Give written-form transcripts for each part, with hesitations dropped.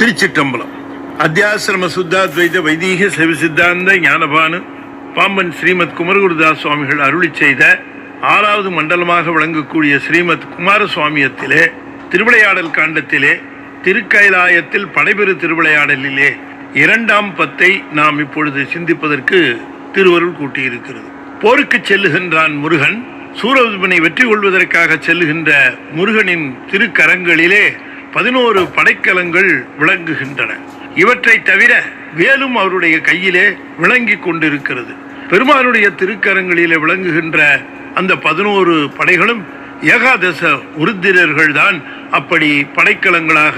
திருச்சிற்றம்பலம். அத்தியாசிரம சுத்தாத்வைத வைதீக சைவ சித்தாந்த ஞானபானு பாம்பன் ஸ்ரீமத் குமரகுருதாஸ் சுவாமிகள் அருளி செய்த 6வது மண்டலமாக விளங்கக்கூடிய ஸ்ரீமத் குமாரசுவாமியத்திலே திருவிளையாடல் காண்டத்திலே திருக்கைலாயத்தில் படைபெறு திருவிளையாடலிலே 2ஆம் பத்தை நாம் இப்பொழுது சிந்திப்பதற்கு திருவருள் கூட்டியிருக்கிறது. போருக்கு செல்லுகின்றான் முருகன். சூரபத்மனை வெற்றி கொள்வதற்காக செல்லுகின்ற முருகனின் திருக்கரங்களிலே 11 படைக்கலங்கள் விளங்குகின்றன. இவற்றை தவிர வேலும் அவருடைய கையிலே விளங்கி கொண்டிருக்கிறது. பெருமானுடைய திருக்கரங்களிலே விளங்குகின்ற அந்த 11 படைகளும் ஏகாதச உருத்திரர்கள் தான் அப்படி படைக்கலங்களாக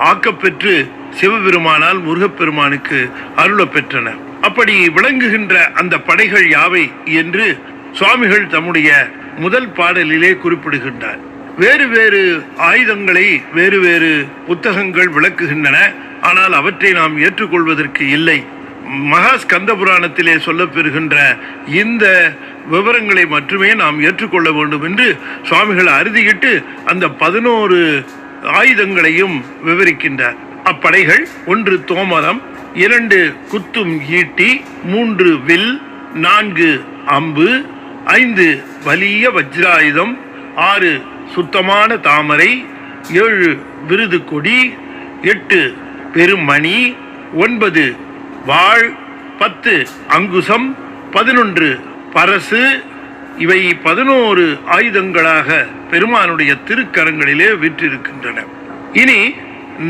ஆக்கப்பெற்று சிவபெருமானால் முருகப்பெருமானுக்கு அருள பெற்றன. அப்படி விளங்குகின்ற அந்த படைகள் யாவை என்று சுவாமிகள் தம்முடைய முதல் பாடலிலே குறிப்பிடுகின்றார். வேறு வேறு ஆயுதங்களை வேறு வேறு புத்தகங்கள் விளக்குகின்றன. ஆனால் அவற்றை நாம் ஏற்றுக்கொள்வதற்கு இல்லை. மகா ஸ்கந்த புராணத்திலே சொல்லப்பெறுகின்ற இந்த விவரங்களை மட்டுமே நாம் ஏற்றுக்கொள்ள வேண்டும் என்று சுவாமிகள் அறுதியிட்டு அந்த 11 ஆயுதங்களையும் விவரிக்கின்றார். அப்படைகள் 1 தோமரம், 2 குத்தும் ஈட்டி, 3 வில், 4 அம்பு, 5 வலிய வஜ்ராயுதம், 6 சுத்தமான தாமரை, 7 விருது கொடி, 8 பெருமணி, 9 வாள், 10 அங்குசம், 11 பரசு. இவை 11 ஆயுதங்களாக பெருமானுடைய திருக்கரங்களிலே விற்றிருக்கின்றன. இனி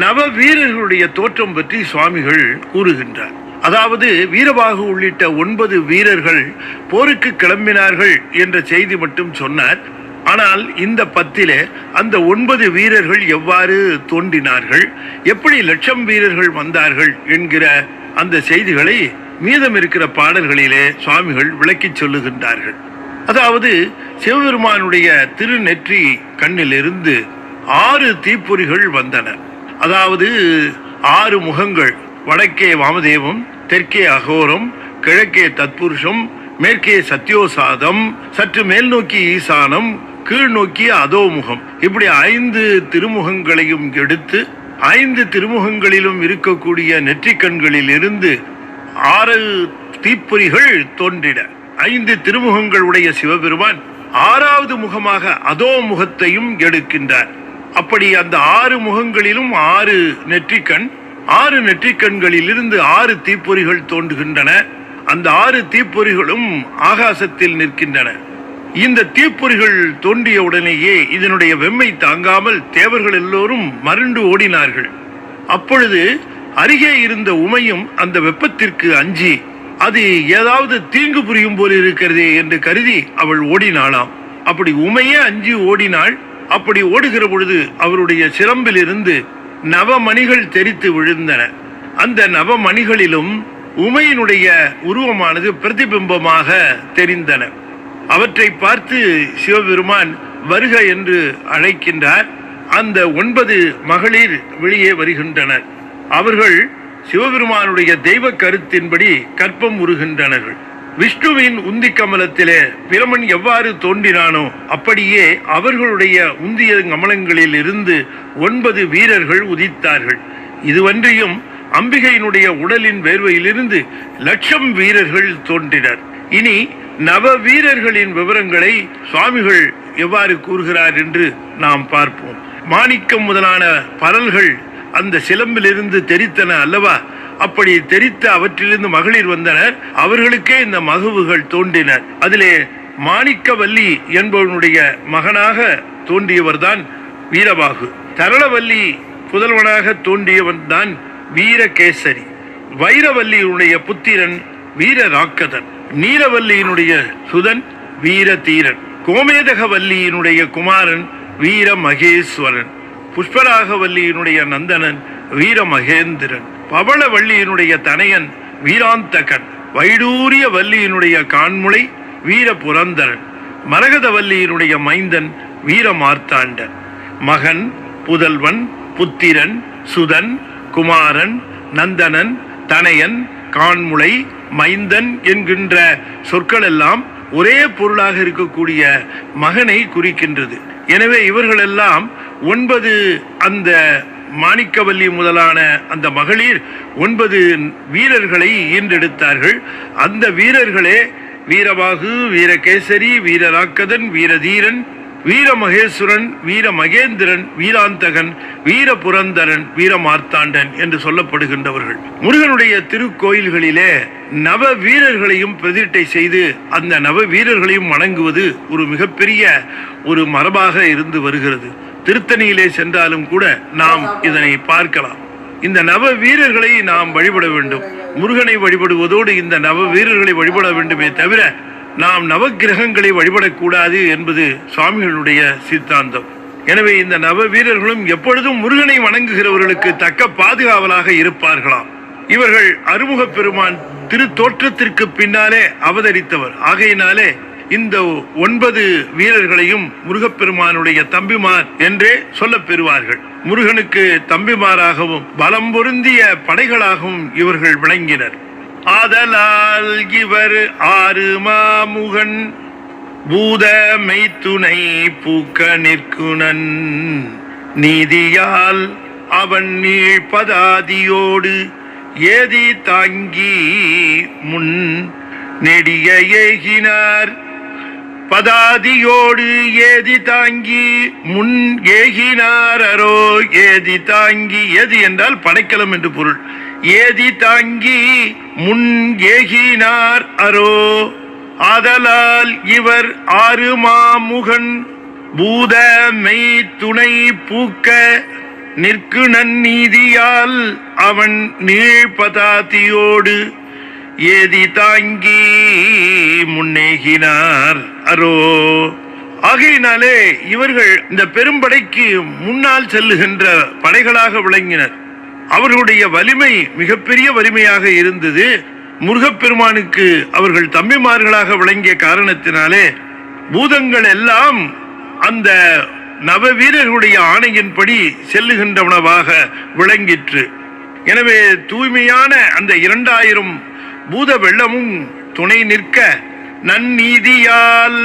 நவ வீரர்களுடைய தோற்றம் பற்றி சுவாமிகள் கூறுகின்றார். அதாவது வீரபாகு உள்ளிட்ட 9 வீரர்கள் போருக்கு கிளம்பினார்கள் என்ற செய்தி மட்டும் சொன்னார். ஆனால் இந்த பத்திலே அந்த 9 வீரர்கள் எவ்வாறு தோன்றினார்கள், எப்படி லட்சம் வீரர்கள் வந்தார்கள் என்கிற அந்த செய்திகளை மீதம் இருக்கிற பாடல்களிலே சுவாமிகள் விளக்கி சொல்லுகின்றார்கள். அதாவது சிவபெருமானுடைய திருநெற்றி கண்ணிலிருந்து 6 தீப்பொறிகள் வந்தன. அதாவது 6 முகங்கள். வடக்கே வாமதேவம், தெற்கே அகோரம், கிழக்கே தத்புருஷம், மேற்கே சத்யோசாதம், சற்று மேல் நோக்கி ஈசானம், கீழ் நோக்கிய அதோமுகம். இப்படி 5 திருமுகங்களையும் எடுத்து 5 திருமுகங்களிலும் இருக்கக்கூடிய நெற்றிக்கண்களில் இருந்து 6 தீப்பொறிகள் தோன்றின. 5 திருமுகங்களுடைய சிவபெருமான் 6வது முகமாக அதோ முகத்தையும் எடுக்கின்றார். அப்படி அந்த 6 முகங்களிலும் 6 நெற்றிக்கண், 6 நெற்றிக்கண்களில் இருந்து 6 தீப்பொறிகள் தோன்றுகின்றன. அந்த 6 தீப்பொறிகளும் ஆகாசத்தில் நிற்கின்றன. இந்த தீப்பொறிகள் தோன்றிய உடனேயே இதனுடைய வெம்மை தாங்காமல் தேவர்கள் எல்லோரும் மருண்டு ஓடினார்கள். அப்பொழுது அருகே இருந்த உமையும் அந்த வெப்பத்திற்கு அஞ்சி அது ஏதாவது தீங்கு புரியும் போல் இருக்கிறதே என்று கருதி அவள் ஓடினாளாம். அப்படி உமையே அஞ்சி ஓடினாள். அப்படி ஓடுகிற பொழுது அவருடைய சிரம்பில் இருந்து நவமணிகள் தெரித்து விழுந்தன. அந்த நவமணிகளிலும் உமையினுடைய உருவமானது பிரதிபிம்பமாக தெரிந்தன. அவற்றை பார்த்து சிவபெருமான் வருக என்று அழைக்கின்றார். அந்த 9 மகளிர் வெளியே வருகின்றனர். அவர்கள் சிவபெருமானுடைய தெய்வ கருத்தின்படி கற்பம் உருகின்றனர்கள். விஷ்ணுவின் உந்தி கமலத்திலே பிரமன் எவ்வாறு தோன்றினானோ அப்படியே அவர்களுடைய உந்திய கமலங்களில் இருந்து 9 வீரர்கள் உதித்தார்கள். இதுவன்றியும் அம்பிகையினுடைய உடலின் வேர்வையிலிருந்து லட்சம் வீரர்கள் தோன்றினர். இனி நவ வீரர்களின் விவரங்களை சுவாமிகள் எவ்வாறு கூறுகிறார் என்று நாம் பார்ப்போம். மாணிக்கம் முதலான பரல்கள் அந்த சிலம்பிலிருந்து தெரித்தன அல்லவா? அப்படி தெரித்த அவற்றிலிருந்து மகளிர் வந்தனர். அவர்களுக்கே இந்த மகவுகள் தோன்றினர். அதிலே மாணிக்கவல்லி என்பவனுடைய மகனாக தோன்றியவர் தான் வீரபாகு. தரளவல்லி புதல்வனாக தோன்றியவன் தான் வீரகேசரி. வைரவல்லியினுடைய புத்திரன் வீரராக்கதன். நீலவல்லியினுடைய சுதன் வீரதீரன். கோமேதகவல்லியினுடைய குமாரன் வீர மகேஸ்வரன். புஷ்பராகவல்லியினுடைய நந்தனன் வீர மகேந்திரன். பவளவல்லியினுடைய தனையன் வீராந்தகன். வைடூரிய வல்லியினுடைய கான்முளை வீர புரந்தரன். மரகதவல்லியினுடைய மைந்தன் வீர மார்த்தாண்டன். மகன், புதல்வன், புத்திரன், சுதன், குமாரன், நந்தனன், தனையன், கான்முளை, மைந்தன் என்கின்ற சொற்கள் எல்லாம் ஒரே பொருளாக இருக்கக்கூடிய மகனை குறிக்கின்றது. எனவே இவர்களெல்லாம் 9 அந்த மாணிக்கவல்லி முதலான அந்த மகளிர் 9 வீரர்களை ஈன்றெடுத்தார்கள். அந்த வீரர்களே வீரபாகு, வீரகேசரி, வீரராக்கதன், வீரதீரன், வீரமகேஸ்வரன், வீரமகேந்திரன், வீராந்தகன், வீரபுரந்தரன், வீரமார்த்தாண்டன் என்று சொல்லப்படுகின்றவர்கள். முருகனுடைய திருக்கோயில்களிலே நவ வீரர்களையும் பிரதிஷ்டை செய்து அந்த நவ வீரர்களையும் வணங்குவது ஒரு மிகப்பெரிய ஒரு மரபாக இருந்து வருகிறது. திருத்தணியிலே சென்றாலும் கூட நாம் இதனை பார்க்கலாம். இந்த நவ வீரர்களை நாம் வழிபட வேண்டும். முருகனை வழிபடுவதோடு இந்த நவ வீரர்களை வழிபட வேண்டுமே தவிர நாம் நவக்கிரகங்களை வழிபடக்கூடாது என்பது சுவாமிகளுடைய சித்தாந்தம். எனவே இந்த நவ வீரர்களும் எப்பொழுதும் முருகனை வணங்குகிறவர்களுக்கு தக்க பாதுகாவலாக இருப்பார்களாம். இவர்கள் அருமுக பெருமான் திருத்தோற்றத்திற்கு பின்னாலே அவதரித்தவர் ஆகையினாலே இந்த 9 வீரர்களையும் முருகப்பெருமானுடைய தம்பிமார் என்றே சொல்ல பெறுவார்கள். முருகனுக்கு தம்பிமாராகவும் பலம் பொருந்திய படைகளாகவும் இவர்கள் விளங்கினர். ஆதலால் இவர் 6 மாமுகன் பூத மெய்த்துணை பூக்க நிற்குனன் நீதியால் அவன் நீழ்பதாதியோடு ஏதி தாங்கி முன் நெடிய ஏகினார். பதாதியோடு ஏதி தாங்கி முன் ஏகினார் அரோ. ஏதி தாங்கி, ஏதி என்றால் படைக்கலம் என்று பொருள். ஏதி தாங்கி முன் ஏகினார் அரோ. ஆதலால் இவர் 6 மாமுகன் பூத மெய் துணை பூக்க நிற்கு நன்னீதியால் அவன் நீழ்பதாதியோடு ஏதி தாங்கி முன்னேகினார் அரோ. ஆகையினாலே இவர்கள் இந்த பெரும்படைக்கு முன்னால் செல்லுகின்ற படைகளாக விளங்கினர். அவர்களுடைய வலிமை மிகப்பெரிய வலிமையாக இருந்தது. முருகப்பெருமானுக்கு அவர்கள் தம்பிமார்களாக விளங்கிய காரணத்தினாலே பூதங்கள் எல்லாம் அந்த நவ வீரர்களுடைய ஆணையின்படி செல்லுகின்றவனவாக விளங்கிற்று. எனவே தூய்மையான அந்த 2000 பூத வெள்ளமும் துணை நிற்க நன்னீதியால்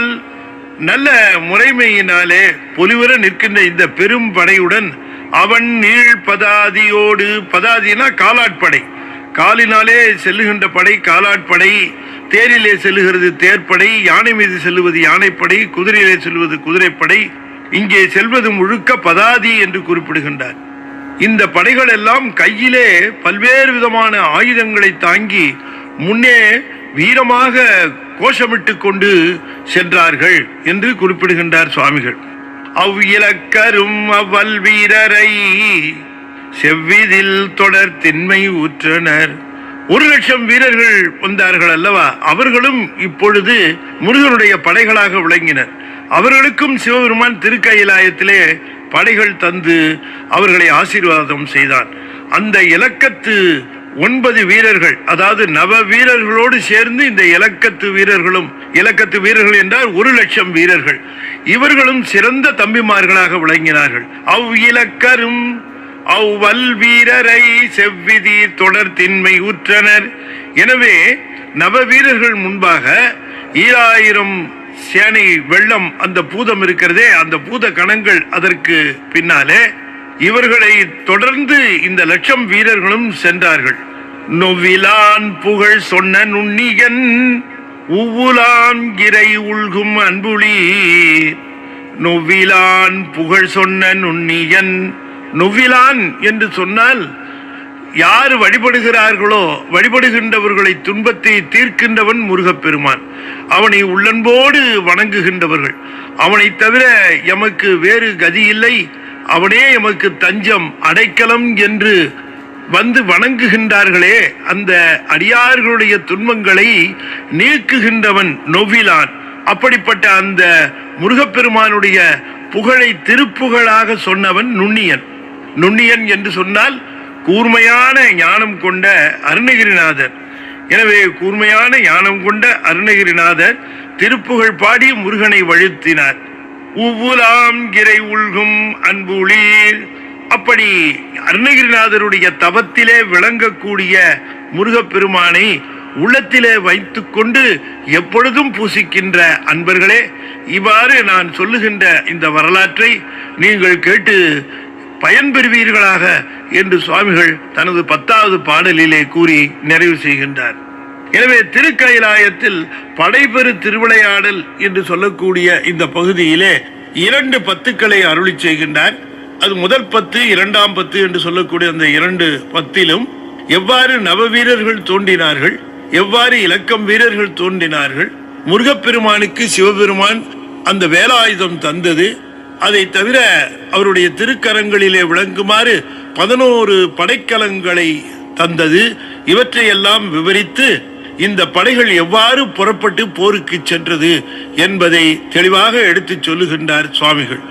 நல்ல முறைமையினாலே பொலிவர நிற்கின்ற இந்த பெரும் படையுடன் அவன் நீள் பதாதியோடு, பதாதினா காலாட்படை, காலினாலே செல்லுகின்ற படை காலாட்படை, தேரிலே செல்லுகிறது தேர்ப்படை, யானை மீது செல்லுவது யானைப்படை, குதிரையிலே செல்வது குதிரைப்படை, இங்கே செல்வது முழுக்க பதாதி என்று குறிப்பிடுகின்றார். இந்த படைகள் எல்லாம் கையிலே பல்வேறு விதமான ஆயுதங்களை தாங்கி முன்னே வீரமாக கோஷமிட்டு கொண்டு சென்றார்கள் என்று குறிப்பிடுகின்றார் சுவாமிகள். அவ்விலக்கரும் அவ்வல் வீரரை செவ்விதில் தொடர் திண்மை ஊற்றனர். 1,00,000 வீரர்கள் வந்தார்கள் அல்லவா, அவர்களும் இப்பொழுது முருகனுடைய படைகளாக விளங்கினர். அவர்களுக்கும் சிவபெருமான் திருக்கையிலாயத்திலே படைகள் தந்து அவர்களை ஆசீர்வாதம் செய்தான். அந்த இலக்கத்து 9 வீரர்கள், அதாவது நவ வீரர்களோடு சேர்ந்து இந்த இலக்கத்து வீரர்களும், இலக்கத்து வீரர்கள் என்றால் 1,00,000 வீரர்கள், இவர்களும் சிறந்த தம்பிமார்களாக விளங்கினார்கள். அவ் இலக்கரும் அவ்வல் வீரரை செவ்விதி தொடர் திண்மை ஊற்றனர். எனவே நவ வீரர்கள் முன்பாக 2000 சேனை வெள்ளம், அந்த பூதம் இருக்கிறதே, அந்த பூத கணங்கள் அதற்கு பின்னாலே இவர்களை தொடர்ந்து இந்த 1,00,000 வீரர்களும் சென்றார்கள். நொவ்விலான் புகழ் சொன்ன நுண்ணியன் உவ்வுலான் இறை உள்கும் அன்புளி. நொவ்விலான் புகழ் சொன்ன நுண்ணியன், நொவ்விலான் என்று சொன்னால் யார் வழிபடுகிறார்களோ வழிபடுகின்றவர்களை துன்பத்தை தீர்க்கின்றவன் முருகப்பெருமான். அவனை உள்ளன்போடு வணங்குகின்றவர்கள், அவனை தவிர எமக்கு வேறு கதி இல்லை, அவனே எமக்கு தஞ்சம் அடைக்கலம் என்று வந்து வணங்குகின்றார்களே, அந்த அடியார்களுடைய துன்பங்களை நீக்குகின்றவன் நொவ்விலான். அப்படிப்பட்ட அந்த முருகப்பெருமானுடைய புகழை திருப்புகழாக சொன்னவன் நுண்ணியன். நுண்ணியன் என்று சொன்னால் கூர்மையான ஞானம் கொண்ட அருணகிரிநாதர். எனவே கூர்மையான ஞானம் கொண்ட அருணகிரிநாதர் திருப்புகழ் பாடி முருகனை வழுத்தினார். உவ்வுலாம் இறை உள்கும் அன்புளீர். அப்படி அருணகிரிநாதருடைய தவத்திலே விளங்கக்கூடிய முருகப்பெருமானை உள்ளத்திலே வைத்துக் கொண்டு எப்பொழுதும் பூசிக்கின்ற அன்பர்களே, இவ்வாறு நான் சொல்லுகின்ற இந்த வரலாற்றை நீங்கள் கேட்டு பயன்பெறுவீர்களாக என்று சுவாமிகள் தனது 10வது பாடலிலே கூறி நிறைவு செய்கின்றார். எனவே திருக்கயிலாயத்தில் படைபெறு திருவிளையாடல் என்று சொல்லக்கூடிய இந்த பகுதியிலே 2 பத்துக்களை அருளி செய்கின்றார். அது முதல் 10, 2ஆம் 10 என்று சொல்லக்கூடிய அந்த 2 பத்திலும் எவ்வாறு நவவீரர்கள் தோன்றினார்கள், எவ்வாறு இலக்கம் வீரர்கள் தோன்றினார்கள், முருகப்பெருமானுக்கு சிவபெருமான் அந்த வேலாயுதம் தந்தது, அதை தவிர அவருடைய திருக்கரங்களிலே விளங்குமாறு 11 படைக்கலங்களை தந்தது, இவற்றையெல்லாம் விவரித்து இந்த படைகள் எவ்வாறு புறப்பட்டு போருக்கு சென்றது என்பதை தெளிவாக எடுத்துச் சொல்லுகின்றார் சுவாமிகள்.